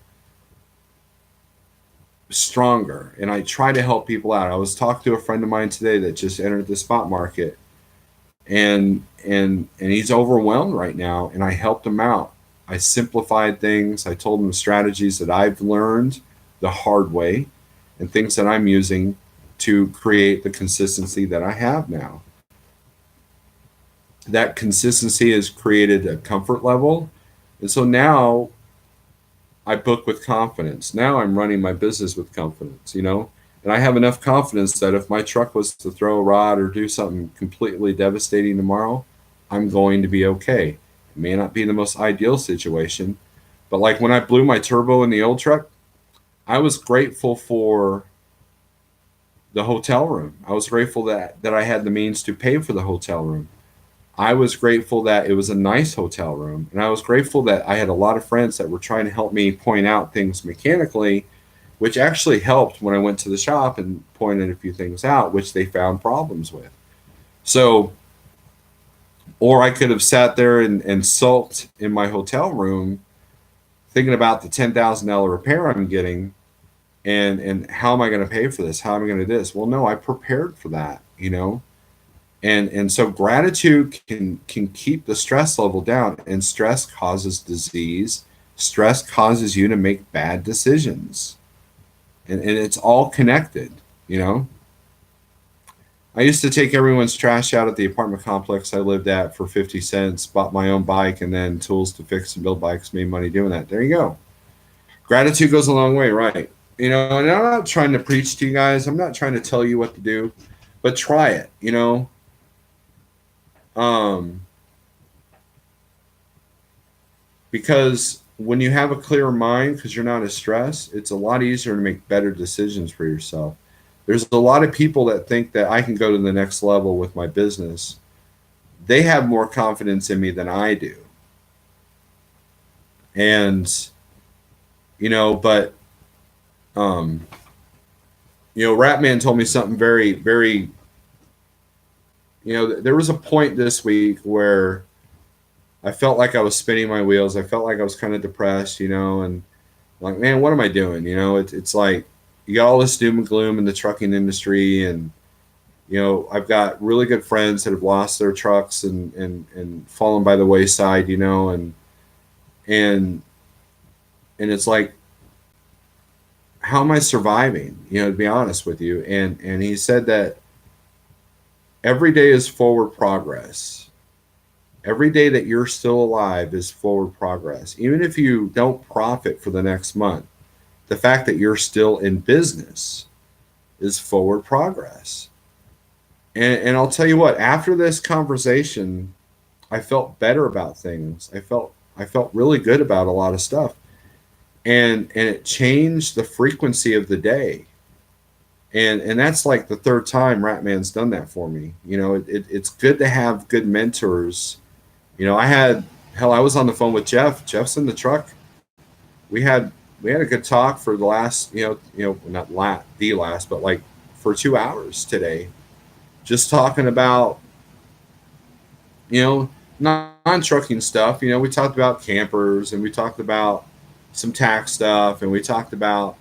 stronger, and I try to help people out. I was talking to a friend of mine today that just entered the spot market, and he's overwhelmed right now, and I helped him out. I simplified things. I told him the strategies that I've learned the hard way and things that I'm using to create the consistency that I have now. That consistency has created a comfort level. And so now I book with confidence. Now I'm running my business with confidence, and I have enough confidence that if my truck was to throw a rod or do something completely devastating tomorrow, I'm going to be okay. It may not be the most ideal situation, but like when I blew my turbo in the old truck, I was grateful for the hotel room. I was grateful that I had the means to pay for the hotel room. I was grateful that it was a nice hotel room, and I was grateful that I had a lot of friends that were trying to help me point out things mechanically, which actually helped when I went to the shop and pointed a few things out, which they found problems with. So, or I could have sat there and sulked in my hotel room thinking about the $10,000 repair I'm getting, and how am I going to pay for this? How am I going to do this? Well, no, I prepared for that. And so gratitude can keep the stress level down, and stress causes disease. Stress causes you to make bad decisions, and it's all connected. I used to take everyone's trash out at the apartment complex I lived at for 50 cents, bought my own bike, and then tools to fix and build bikes, made money doing that. There you go. Gratitude goes a long way, right? And I'm not trying to preach to you guys. I'm not trying to tell you what to do, but try it. Because when you have a clear mind, because you're not as stressed, it's a lot easier to make better decisions for yourself. There's a lot of people that think that I can go to the next level with my business. They have more confidence in me than I do. And, but, Ratman told me something very, very, there was a point this week where I felt like I was spinning my wheels. I felt like I was kind of depressed, and like, man, what am I doing? It's like you got all this doom and gloom in the trucking industry, and I've got really good friends that have lost their trucks and fallen by the wayside, and it's like, how am I surviving? To be honest with you, and he said that every day is forward progress. Every day that you're still alive is forward progress. Even if you don't profit for the next month, the fact that you're still in business is forward progress. And I'll tell you what, after this conversation, I felt better about things. I felt really good about a lot of stuff. And it changed the frequency of the day. And that's like the third time Ratman's done that for me. It's good to have good mentors. I was on the phone with Jeff. Jeff's in the truck. We had a good talk for the last, not the last, but like for 2 hours today, just talking about, non-trucking stuff. We talked about campers, and we talked about some tax stuff, and we talked about,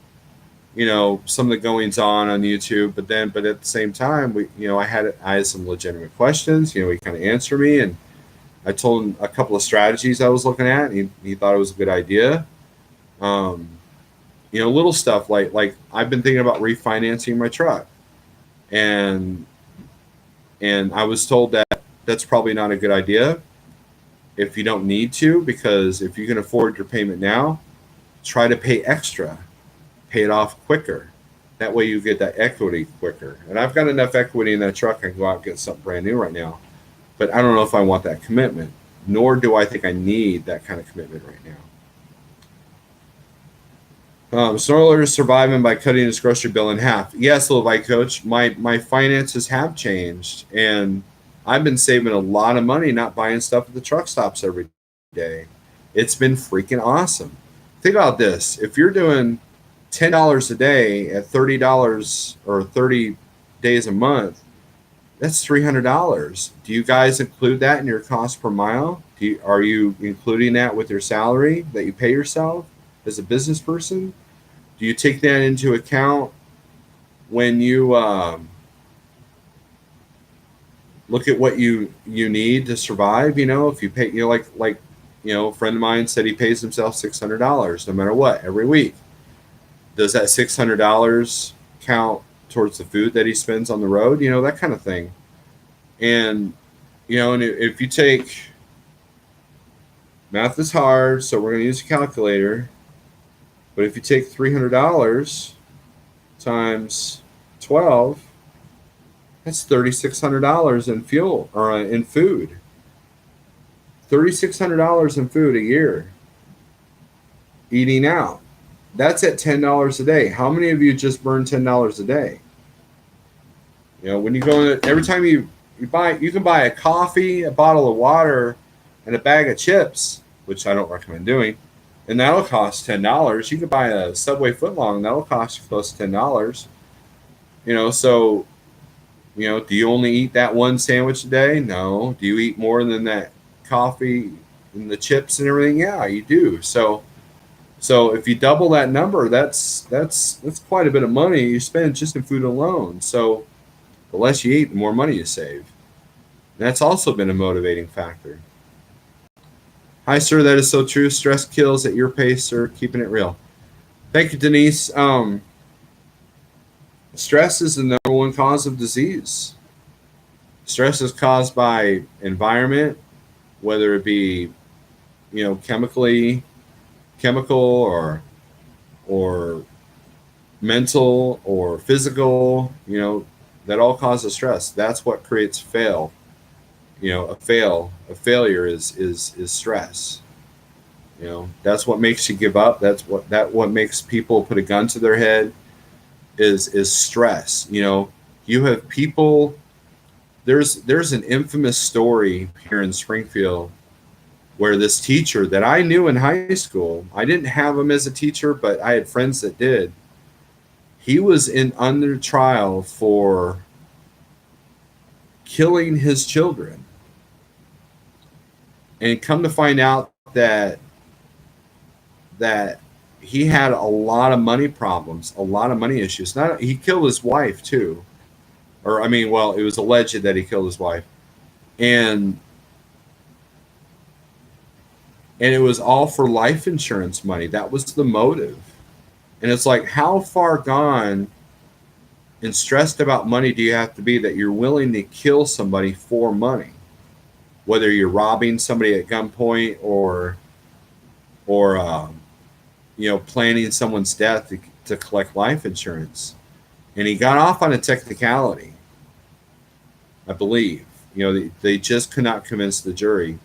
some of the goings on YouTube. But at the same time, I had some legitimate questions. He kind of answered me, and I told him a couple of strategies I was looking at. And he thought it was a good idea. Little stuff like I've been thinking about refinancing my truck, and I was told that that's probably not a good idea if you don't need to, because if you can afford your payment now, try to pay extra, pay it off quicker. That way you get that equity quicker. And I've got enough equity in that truck. I can go out and get something brand new right now. But I don't know if I want that commitment, nor do I think I need that kind of commitment right now. Snorler is surviving by cutting his grocery bill in half. Yes, little bike coach, my finances have changed, and I've been saving a lot of money not buying stuff at the truck stops every day. It's been freaking awesome. Think about this. If you're doing $10 a day at $30 or 30 days a month, That's $300. Do you guys include that in your cost per mile? Are you including that with your salary that you pay yourself as a business person? Do you take that into account when you look at what you need to survive? If you pay, a friend of mine said he pays himself $600 no matter what every week. Does that $600 count towards the food that he spends on the road? That kind of thing. And and if you take, math is hard, so we're going to use a calculator. But if you take $300 times 12, that's $3,600 in fuel or in food. $3,600 in food a year. Eating out. That's at $10 a day. How many of you just burn $10 a day? When you go in, every time you can buy a coffee, a bottle of water, and a bag of chips, which I don't recommend doing, and that'll cost $10. You could buy a Subway footlong, that'll cost you close to $10. So do you only eat that one sandwich a day? No. Do you eat more than that coffee and the chips and everything? Yeah, you do. So if you double that number, that's quite a bit of money you spend just in food alone. So the less you eat, the more money you save. That's also been a motivating factor. Hi, sir. That is so true. Stress kills at your pace, sir. Keeping it real. Thank you, Denise. Stress is the number one cause of disease. Stress is caused by environment, whether it be, chemical or mental or physical, that all causes stress. That's what creates fail. A failure is stress. That's what makes you give up. That's what makes people put a gun to their head is stress. You have people, there's an infamous story here in Springfield where this teacher that I knew in high school, I didn't have him as a teacher, but I had friends that did. He was under trial for killing his children. And come to find out that he had a lot of money problems, a lot of money issues. He killed his wife too. It was alleged that he killed his wife. And it was all for life insurance money. That was the motive. And it's like, how far gone and stressed about money do you have to be that you're willing to kill somebody for money? Whether you're robbing somebody at gunpoint or planning someone's death to collect life insurance. And he got off on a technicality, I believe. They just could not convince the jury.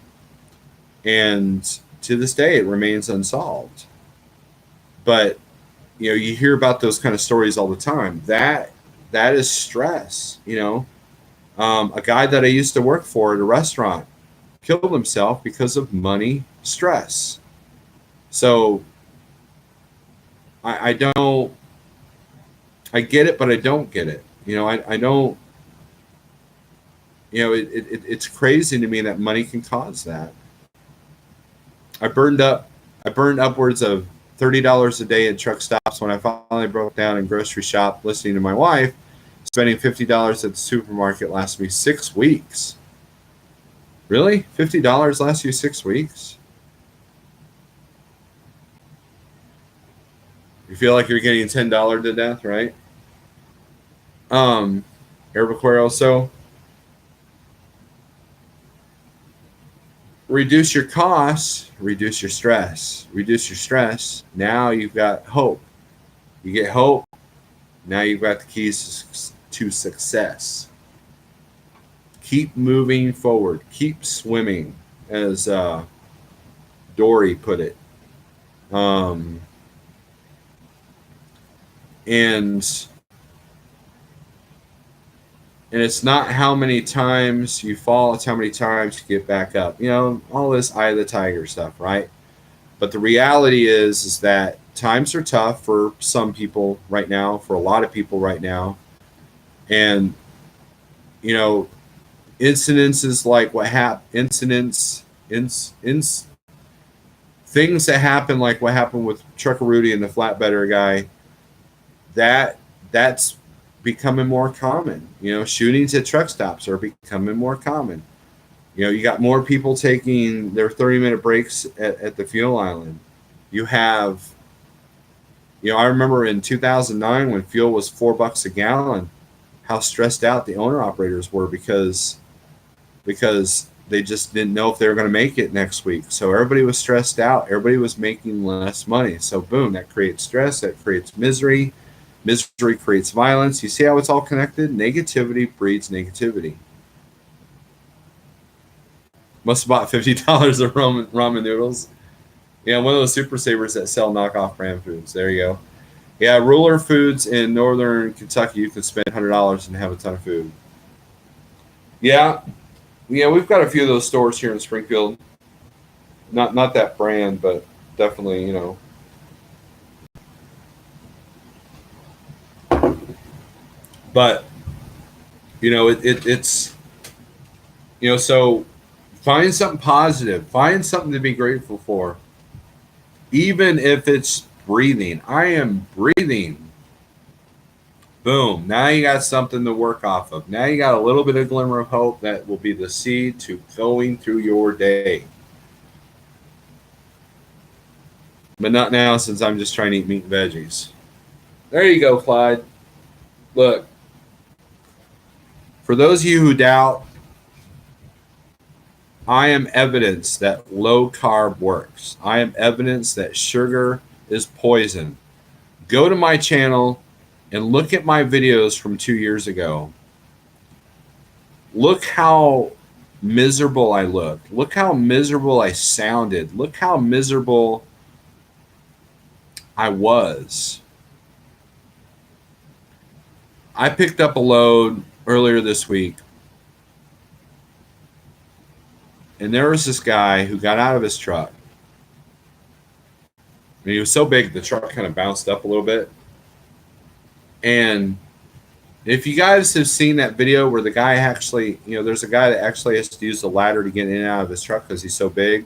And to this day, it remains unsolved. But, you hear about those kind of stories all the time. That is stress, A guy that I used to work for at a restaurant killed himself because of money stress. So I get it, but I don't get it. I don't, it's crazy to me that money can cause that. I burned upwards of $30 a day at truck stops when I finally broke down in grocery shop listening to my wife. Spending $50 at the supermarket lasted me 6 weeks. Really? $50 lasts you 6 weeks? You feel like you're getting $10 to death, right? Herbaquero. So reduce your costs, reduce your stress. Reduce your stress. Now you've got hope. You get hope. Now you've got the keys to success. Keep moving forward. Keep swimming, as Dory put it. And it's not how many times you fall, it's how many times you get back up. All this eye of the tiger stuff, right? But the reality is that times are tough for some people right now, for a lot of people right now. And you know, incidences like what happened, things that happen like what happened with Trucker Rudy and the flatbedder guy, that's becoming more common. You know, shootings at truck stops are becoming more common. You know, you got more people taking their 30-minute breaks at the fuel island. You have, you know, I remember in 2009 when fuel was $4 a gallon, how stressed out the owner operators were because they just didn't know if they were going to make it next week. So everybody was stressed out. Everybody was making less money. So boom, that creates stress. That creates misery. Misery creates violence. You see how it's all connected? Negativity breeds negativity. Must have bought $50 of ramen noodles. Yeah, one of those super savers that sell knockoff brand foods. There you go. Yeah, Ruler Foods in northern Kentucky. You can spend $100 and have a ton of food. Yeah, yeah, we've got a few of those stores here in Springfield. Not that brand, but definitely, you know. But you know, it's, you know, so find something positive, find something to be grateful for, even if it's breathing. I am breathing. Boom. Now you got something to work off of. Now you got a little bit of glimmer of hope that will be the seed to going through your day. But not now, since I'm just trying to eat meat and veggies. There you go, Clyde. Look, for those of you who doubt, I am evidence that low carb works. I am evidence that sugar is poison. Go to my channel and look at my videos from 2 years ago. Look how miserable I looked. Look how miserable I sounded. Look how miserable I was. I picked up a load earlier this week, and there was this guy who got out of his truck. And he was so big, the truck kind of bounced up a little bit. And if you guys have seen that video where the guy actually, you know, there's a guy that actually has to use the ladder to get in and out of his truck because he's so big.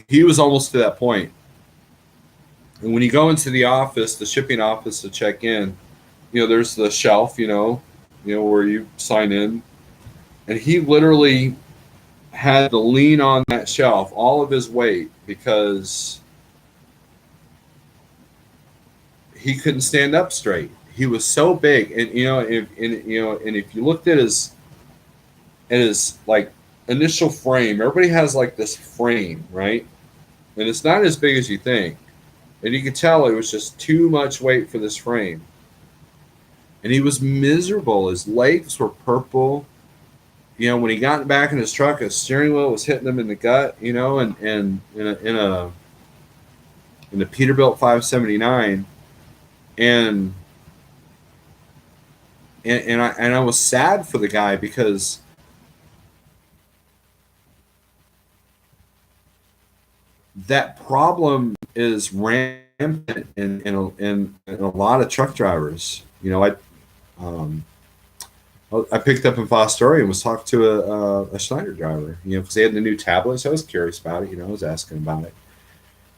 He was almost to that point. And when you go into the office, the shipping office to check in, you know, there's the shelf, you know, where you sign in. And he literally had to lean on that shelf, all of his weight, because he couldn't stand up straight. He was so big, and if you looked at his like initial frame, everybody has like this frame, right? And it's not as big as you think, and you could tell it was just too much weight for this frame. And he was miserable. His legs were purple. You know, when he got back in his truck, his steering wheel was hitting him in the gut. You know, and in the Peterbilt 579, and I was sad for the guy because that problem is rampant in a lot of truck drivers. You know, I picked up in Fostoria and was talking to a Schneider driver, you know, because they had the new tablet. So I was curious about it. You know, I was asking about it,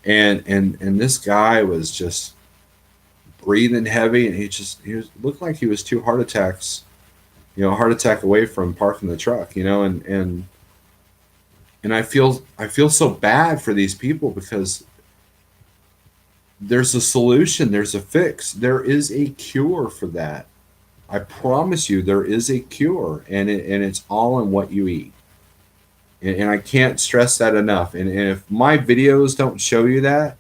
and this guy was just breathing heavy, and he looked like he was 2 heart attacks, you know, a heart attack away from parking the truck. You know, and I feel so bad for these people because there's a solution, there's a fix, there is a cure for that. I promise you, there is a cure, and it's all in what you eat. And I can't stress that enough. And if my videos don't show you that,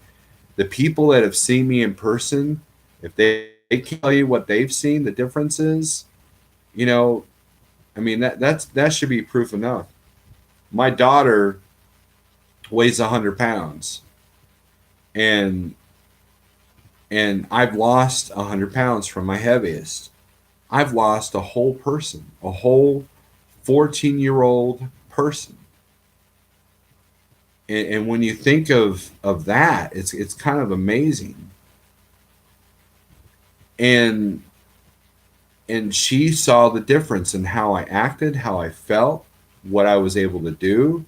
the people that have seen me in person, if they can tell you what they've seen, the difference is, you know, I mean, that should be proof enough. My daughter weighs 100 pounds, and I've lost 100 pounds from my heaviest. I've lost a whole person, a whole 14-year-old person. And when you think of that, it's kind of amazing. And and she saw the difference in how I acted, how I felt, what I was able to do.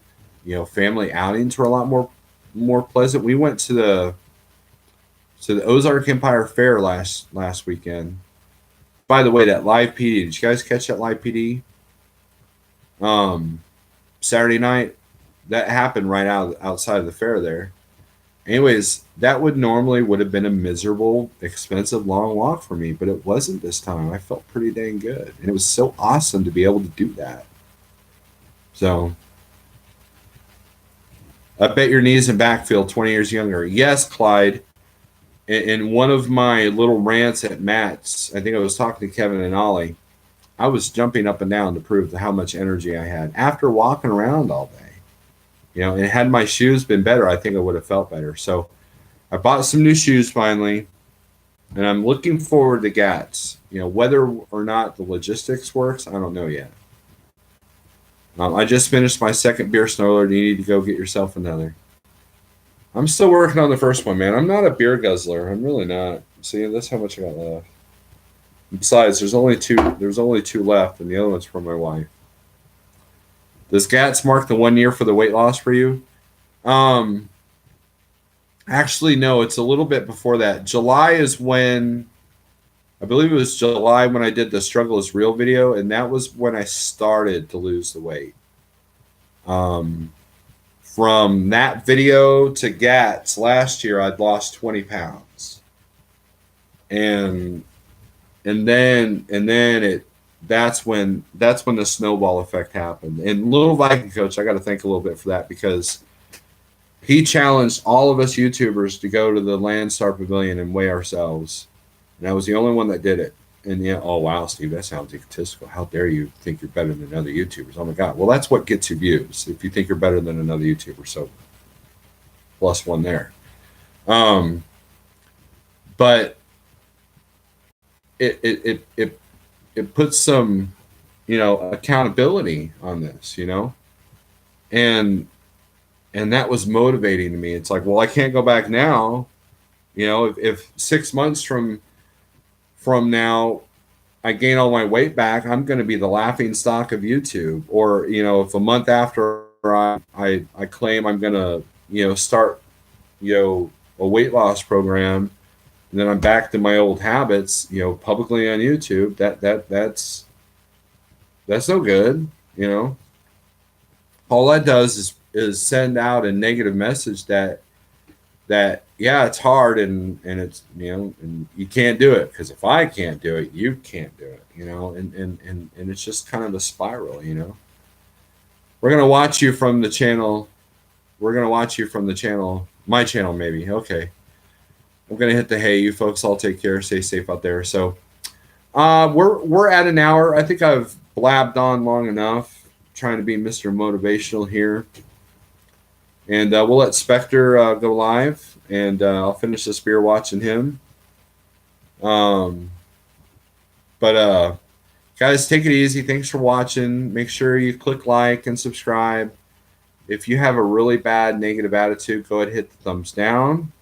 Family outings were a lot more pleasant. We went to the Ozark Empire Fair last weekend. By the way, that live PD, did you guys catch that live PD? Saturday night, that happened right outside of the fair there. Anyways, that would have been a miserable, expensive, long walk for me, but it wasn't this time. I felt pretty dang good, and it was so awesome to be able to do that. So, I bet your knees and back feel 20 years younger. Yes, Clyde. In one of my little rants at Matt's, I think I was talking to Kevin and Ollie. I was jumping up and down to prove how much energy I had after walking around all day. And had my shoes been better, I think I would have felt better. So I bought some new shoes finally, and I'm looking forward to GATS. Whether or not the logistics works, I don't know yet. I just finished my second beer snowler. You need to go get yourself another. I'm still working on the first one, man. I'm not a beer guzzler. I'm really not. See, that's how much I got left. Besides, there's only two left, and the other one's for my wife. Does GATS mark the 1 year for the weight loss for you? Actually, no. It's a little bit before that. July is when, I believe it was July when I did the Struggle is Real video, and that was when I started to lose the weight. From that video to GATS last year, I'd lost 20 pounds, and then that's when the snowball effect happened. And Little Viking Coach, I got to thank a little bit for that, because he challenged all of us YouTubers to go to the Landstar Pavilion and weigh ourselves, and I was the only one that did it. And yeah, oh wow, Steve, that sounds egotistical. How dare you think you're better than other YouTubers? Oh my God. Well, that's what gets you views. If you think you're better than another YouTuber, so plus one there. But it puts some, accountability on this, and that was motivating to me. It's like, well, I can't go back now. If 6 months from now I gain all my weight back, I'm going to be the laughing stock of YouTube. Or if a month after I claim I'm going to start a weight loss program, and then I'm back to my old habits publicly on YouTube, that's no good. All that does is send out a negative message that yeah, it's hard, and it's and you can't do it, because if I can't do it, you can't do it, and it's just kind of a spiral. We're gonna watch you from the channel. My channel, maybe. Okay, I'm gonna hit the hay. You folks all take care. Stay safe out there. So we're at an hour. I think I've blabbed on long enough, trying to be Mr. Motivational here. And we'll let Spectre go live, and I'll finish this beer watching him. But guys, take it easy. Thanks for watching. Make sure you click like and subscribe. If you have a really bad negative attitude, go ahead and hit the thumbs down.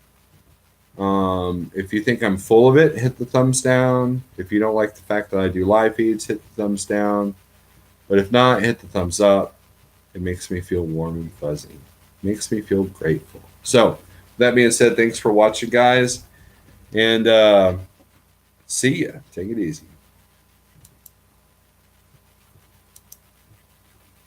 If you think I'm full of it, hit the thumbs down. If you don't like the fact that I do live feeds, hit the thumbs down. But if not, hit the thumbs up. It makes me feel warm and fuzzy. Makes me feel grateful. So, that being said, thanks for watching, guys, and see ya. Take it easy.